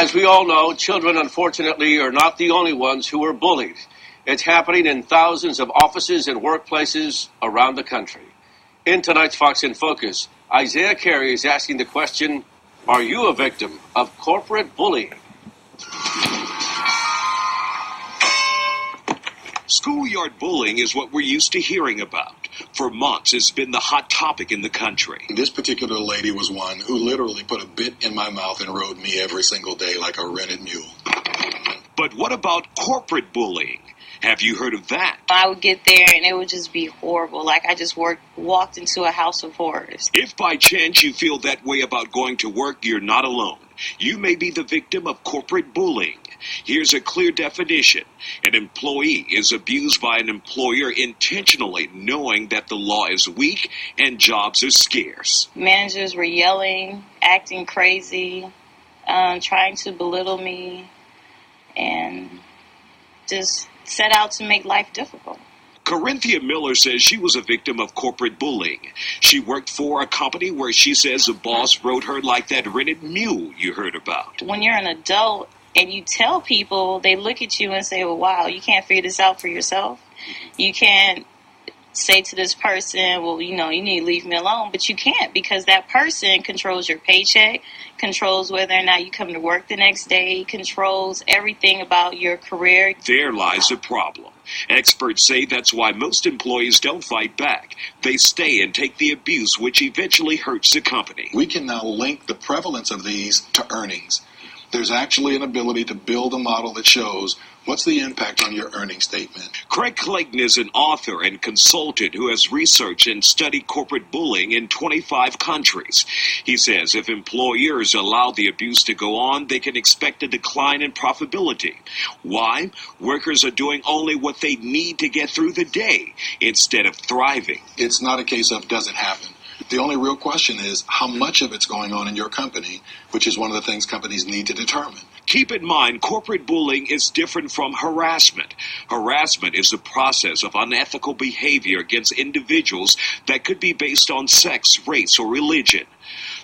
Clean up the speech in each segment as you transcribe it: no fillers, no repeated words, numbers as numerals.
As we all know, children, unfortunately, are not the only ones who are bullied. It's happening in thousands of offices and workplaces around the country. In tonight's Fox in Focus, Isaiah Carey is asking the question, are you a victim of corporate bullying? Schoolyard bullying is what we're used to hearing about. For months, it's been the hot topic in the country. This particular lady was one who literally put a bit in my mouth and rode me every single day like a rented mule. But what about corporate bullying? Have you heard of that? I would get there and it would just be horrible. Like I just walked into a house of horrors. If by chance you feel that way about going to work, you're not alone. You may be the victim of corporate bullying. Here's a clear definition. An employee is abused by an employer intentionally, knowing that the law is weak and jobs are scarce. Managers were yelling, acting crazy, trying to belittle me, and just set out to make life difficult. KORINTHIA Miller says she was a victim of corporate bullying. She worked for a company where she says the boss rode her like that rented mule you heard about. When you're an adult and you tell people, they look at you and say, well, wow, you can't figure this out for yourself. You can't say to this person, well, you need to leave me alone. But you can't, because that person controls your paycheck, controls whether or not you come to work the next day, controls everything about your career. There lies a problem. Experts say that's why most employees don't fight back. They stay and take the abuse, which eventually hurts the company. We can now link the prevalence of these to earnings. There's actually an ability to build a model that shows what's the impact on your earnings statement. Clayton is an author and consultant who has researched and studied corporate bullying in 25 countries. He says if employers allow the abuse to go on, they can expect a decline in profitability. Why? Workers are doing only what they need to get through the day instead of thriving. It's not a case of does it happen. The only real question is how much of it's going on in your company, which is one of the things companies need to determine. Keep in mind, corporate bullying is different from harassment. Harassment is the process of unethical behavior against individuals that could be based on sex, race, or religion.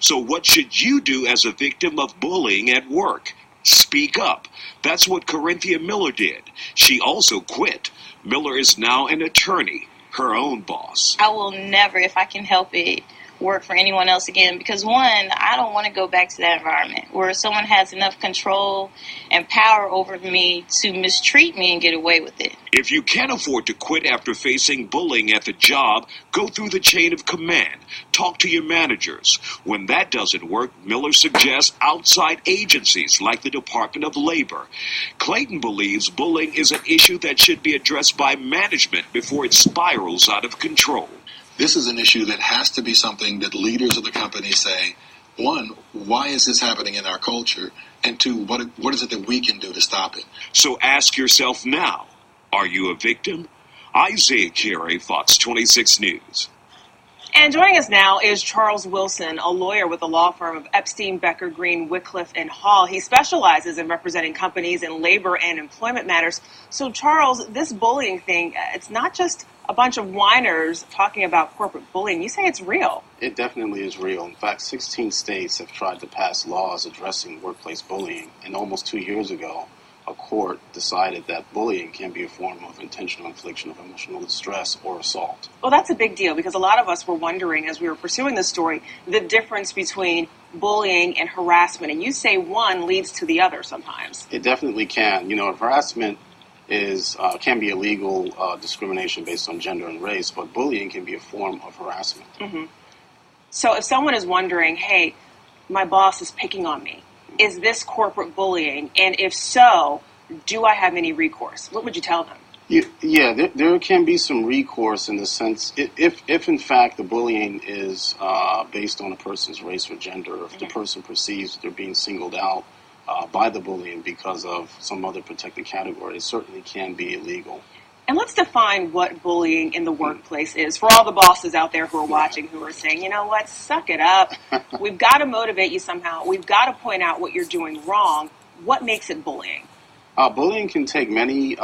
So what should you do as a victim of bullying at work? Speak up. That's what KORINTHIA Miller did. She also quit. Miller is now an attorney, her own boss. I will never, if I can help it, work for anyone else again, because one, I don't want to go back to that environment where someone has enough control and power over me to mistreat me and get away with it. If you can't afford to quit after facing bullying at the job, go through the chain of command. Talk to your managers. When that doesn't work, Miller suggests outside agencies like the Department of Labor. Clayton believes bullying is an issue that should be addressed by management before it spirals out of control. This is an issue that has to be something that leaders of the company say, one, why is this happening in our culture? And two, what is it that we can do to stop it? So ask yourself now, are you a victim? Isaiah Carey, Fox 26 News. And joining us now is Charles Wilson, a lawyer with the law firm of Epstein, Becker, Green, Wycliffe, and Hall. He specializes in representing companies in labor and employment matters. So, Charles, this bullying thing, it's not just a bunch of whiners talking about corporate bullying. You say it's real. It definitely is real. In fact, 16 states have tried to pass laws addressing workplace bullying. And almost 2 years ago, a court decided that bullying can be a form of intentional infliction of emotional distress or assault. Well, that's a big deal because a lot of us were wondering as we were pursuing this story, the difference between bullying and harassment. And you say one leads to the other sometimes. It definitely can. You know, harassment can be illegal discrimination based on gender and race, but bullying can be a form of harassment. Mm-hmm. So if someone is wondering, hey, my boss is picking on me, is this corporate bullying? And if so, do I have any recourse? What would you tell them? Yeah, there can be some recourse in the sense, if in fact the bullying is based on a person's race or gender, or if the person perceives they're being singled out by the bullying because of some other protected category, it certainly can be illegal. And let's define what bullying in the workplace is for all the bosses out there who are watching, who are saying, you know what, suck it up. We've got to motivate you somehow. We've got to point out what you're doing wrong. What makes it bullying? Bullying can take many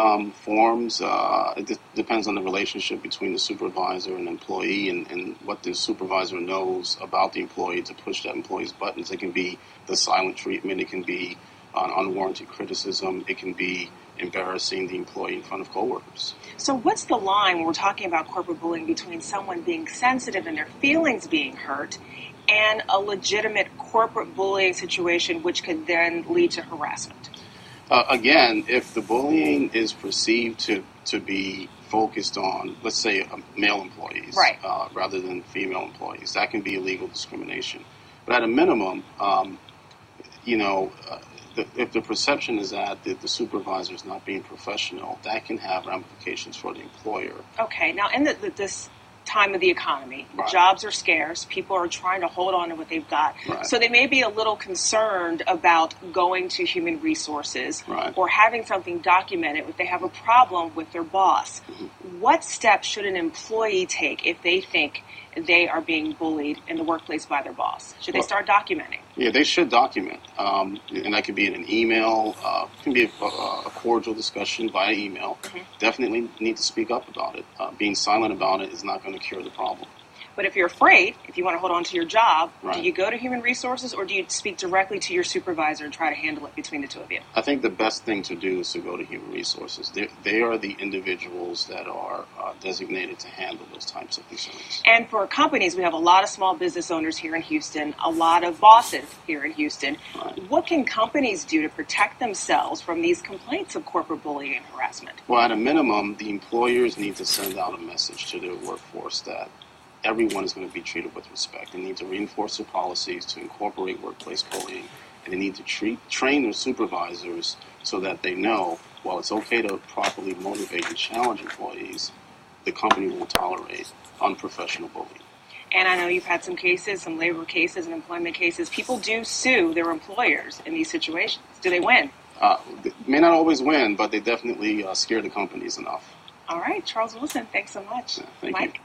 forms. It depends on the relationship between the supervisor and employee and what the supervisor knows about the employee to push that employee's buttons. It can be the silent treatment. It can be unwarranted criticism. It can be embarrassing the employee in front of coworkers. So what's the line when we're talking about corporate bullying between someone being sensitive and their feelings being hurt and a legitimate corporate bullying situation which could then lead to harassment? Again, if the bullying is perceived to be focused on, let's say, male employees, right, rather than female employees, that can be illegal discrimination. But at a minimum, if the perception is that the supervisor is not being professional, that can have ramifications for the employer. Okay, now in this time of the economy, right, jobs are scarce, people are trying to hold on to what they've got, right, so they may be a little concerned about going to human resources, right, or having something documented if they have a problem with their boss. Mm-hmm. What steps should an employee take if they think they are being bullied in the workplace by their boss? Should they start documenting? Yeah, they should document, and that could be in an email, can be a cordial discussion via email. Mm-hmm. Definitely need to speak up about it. Being silent about it is not going to cure the problem. But if you're afraid, if you want to hold on to your job, right, do you go to human resources or do you speak directly to your supervisor and try to handle it between the two of you? I think the best thing to do is to go to human resources. They are the individuals that are designated to handle those types of concerns. And for companies, we have a lot of small business owners here in Houston, a lot of bosses here in Houston. Right. What can companies do to protect themselves from these complaints of corporate bullying and harassment? Well, at a minimum, the employers need to send out a message to their workforce that everyone is going to be treated with respect. They need to reinforce their policies to incorporate workplace bullying, and they need to train their supervisors so that they know, while it's okay to properly motivate and challenge employees, the company won't tolerate unprofessional bullying. And I know you've had some cases, some labor cases and employment cases. People do sue their employers in these situations. Do they win? They may not always win, but they definitely scare the companies enough. All right, Charles Wilson, thanks so much. Thank Mike? you.